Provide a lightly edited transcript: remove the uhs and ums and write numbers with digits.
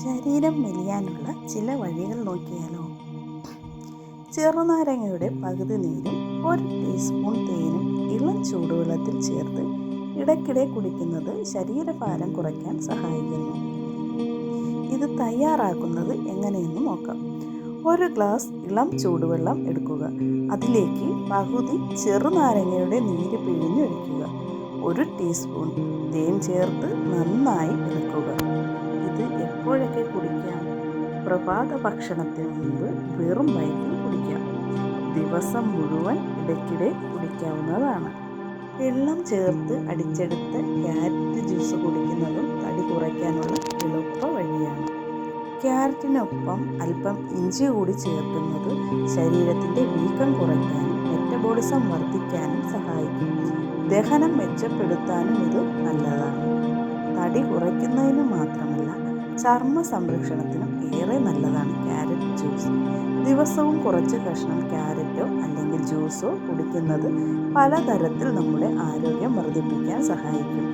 ശരീരം മെലിയാനുള്ള ചില വഴികൾ നോക്കിയാലോ. ചെറുനാരങ്ങയുടെ പകുതി നീരും 1 ടീസ്പൂൺ തേനും ഇളം ചൂടുവെള്ളത്തിൽ ചേർത്ത് ഇടയ്ക്കിടെ കുടിക്കുന്നത് ശരീരഭാരം കുറയ്ക്കാൻ സഹായിക്കുന്നു. ഇത് തയ്യാറാക്കുന്നത് എങ്ങനെയെന്ന് നോക്കാം. 1 ഗ്ലാസ് ഇളം ചൂടുവെള്ളം എടുക്കുക. അതിലേക്ക് പകുതി ചെറുനാരങ്ങയുടെ നീര് പിഴിഞ്ഞൊഴിക്കുക. 1 ടീസ്പൂൺ തേൻ ചേർത്ത് നന്നായി ഇളക്കുക. ഇത് എപ്പോഴൊക്കെ കുടിക്കാം? പ്രഭാത ഭക്ഷണത്തിന് മുമ്പ് വെറും വയറ്റിൽ കുടിക്കാം. ദിവസം മുഴുവൻ ഇടയ്ക്കിടെ കുടിക്കാവുന്നതാണ്. വെള്ളം ചേർത്ത് അടിച്ചെടുത്ത ക്യാരറ്റ് ജ്യൂസ് കുടിക്കുന്നതും തടി കുറയ്ക്കാനുള്ള എളുപ്പ വഴിയാണ്. ക്യാരറ്റിനൊപ്പം അല്പം ഇഞ്ചി കൂടി ചേർക്കുന്നത് ശരീരത്തിൻ്റെ വീക്കം കുറയ്ക്കാനും മെറ്റബോളിസം വർദ്ധിക്കാനും സഹായിക്കും. ദഹനം മെച്ചപ്പെടുത്താനും ഇത് നല്ലതാണ്. തടി കുറയ്ക്കുന്നതിന് മാത്രമല്ല, ചർമ്മ സംരക്ഷണത്തിനും ഏറെ നല്ലതാണ് ക്യാരറ്റ് ജ്യൂസ്. ദിവസവും കുറച്ച് കഷ്ണം ക്യാരറ്റോ അല്ലെങ്കിൽ ജ്യൂസോ കുടിക്കുന്നത് പലതരത്തിൽ നമ്മുടെ ആരോഗ്യം വർദ്ധിപ്പിക്കാൻ സഹായിക്കും.